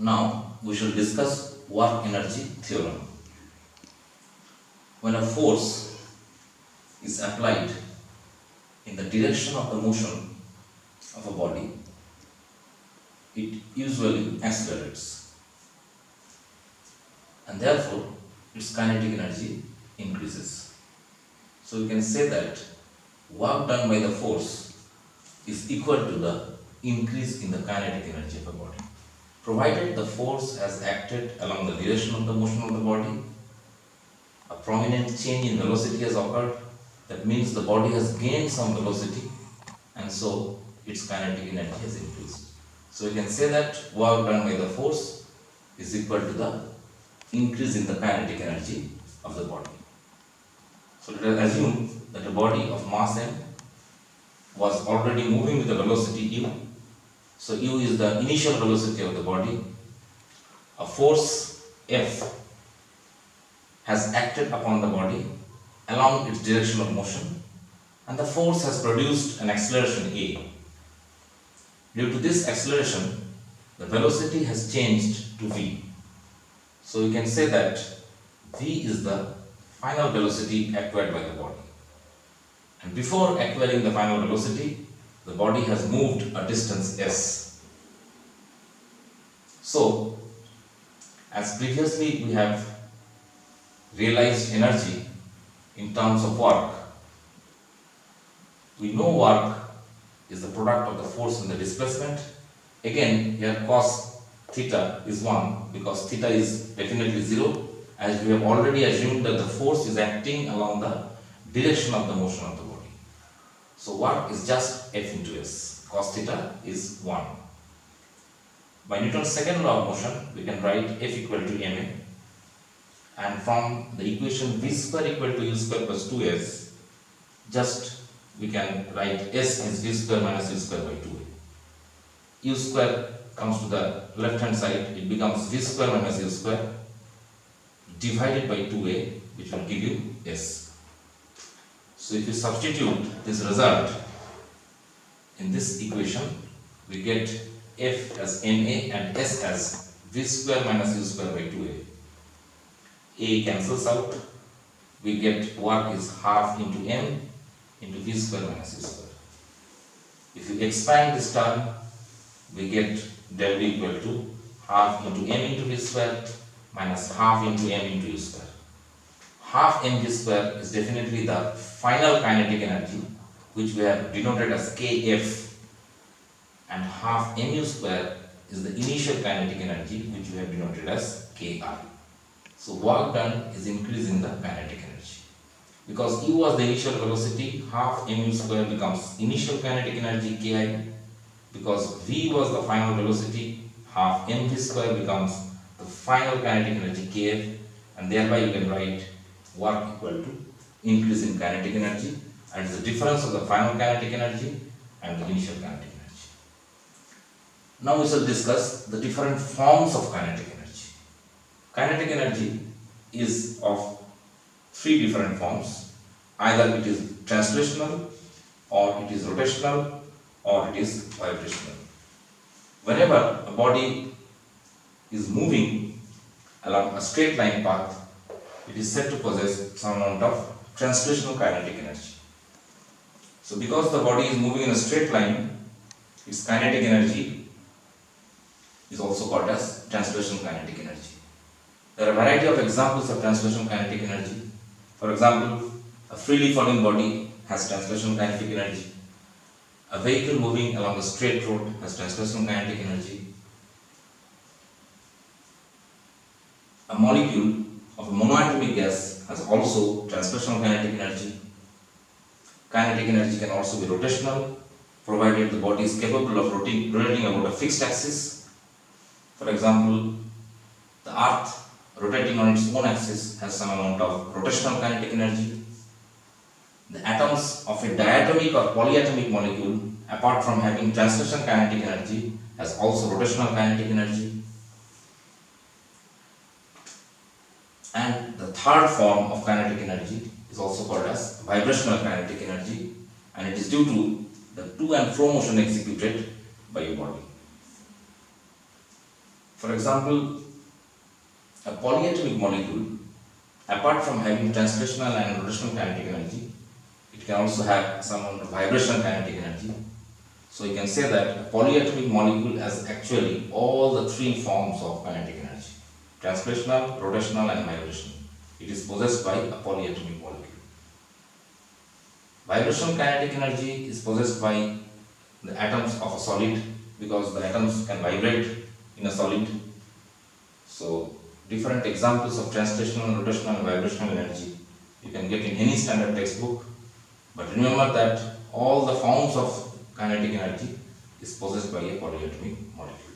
Now we shall discuss work energy theorem. When a force is applied in the direction of the motion of a body, it usually accelerates, and therefore its kinetic energy increases. So we can say that work done by the force is equal to the increase in the kinetic energy of a body. Provided the force has acted along the direction of the motion of the body, a prominent change in velocity has occurred. That means the body has gained some velocity, and so its kinetic energy has increased. So we can say that work done by the force is equal to the increase in the kinetic energy of the body. So let us assume that a body of mass m was already moving with the velocity u. So u is the initial velocity of the body. A force F has acted upon the body along its direction of motion, and the force has produced an acceleration A. Due to this acceleration, the velocity has changed to v. So we can say that v is the final velocity acquired by the body. And before acquiring the final velocity, the body has moved a distance s. So, as previously we have realized energy in terms of work, we know work is the product of the force and the displacement. Again, here cos theta is 1 because theta is definitely 0, as we have already assumed that the force is acting along the direction of the motion of the body. So work is just F into S. Cos theta is 1. By Newton's second law of motion, we can write F equal to ma, and from the equation v square equal to u square plus 2s, just we can write s is v square minus u square by 2a. U square comes to the left hand side, it becomes v square minus u square divided by 2a, which will give you s. So if you substitute this result in this equation, we get f as ma and s as v square minus u square by 2a. A cancels out, we get work is half into m into v square minus u square. If you expand this term, we get w equal to half into m into v square minus half into m into u square. Half mv square is definitely the final kinetic energy, which we have denoted as kf, and half mu square is the initial kinetic energy, which we have denoted as ki. So work done is increasing the kinetic energy. Because u was the initial velocity, half mu square becomes initial kinetic energy ki. Because v was the final velocity, half mv square becomes the final kinetic energy kf, and thereby you can write work equal to increase in kinetic energy, and it's the difference of the final kinetic energy and the initial kinetic energy. Now we shall discuss the different forms of kinetic energy. Kinetic energy is of three different forms. Either it is translational, or it is rotational, or it is vibrational. Whenever a body is moving along a straight line path, it is said to possess some amount of translational kinetic energy. So because the body is moving in a straight line, its kinetic energy is also called as translational kinetic energy. There are a variety of examples of translational kinetic energy. For example, a freely falling body has translational kinetic energy. A vehicle moving along a straight road has translational kinetic energy. A molecule of a monoatomic gas has also translational kinetic energy. Kinetic energy can also be rotational, provided the body is capable of rotating about a fixed axis. For example, the Earth rotating on its own axis has some amount of rotational kinetic energy. The atoms of a diatomic or polyatomic molecule, apart from having translation kinetic energy, has also rotational kinetic energy. And the third form of kinetic energy is also called as vibrational kinetic energy, and it is due to the to and fro motion executed by your body. For example, a polyatomic molecule, apart from having translational and rotational kinetic energy, it can also have some vibrational kinetic energy. So you can say that a polyatomic molecule has actually all the three forms of kinetic energy: translational, rotational and vibrational. It is possessed by a polyatomic molecule. Vibrational kinetic energy is possessed by the atoms of a solid, because the atoms can vibrate in a solid. So different examples of translational, rotational and vibrational energy you can get in any standard textbook. But remember that all the forms of kinetic energy is possessed by a polyatomic molecule.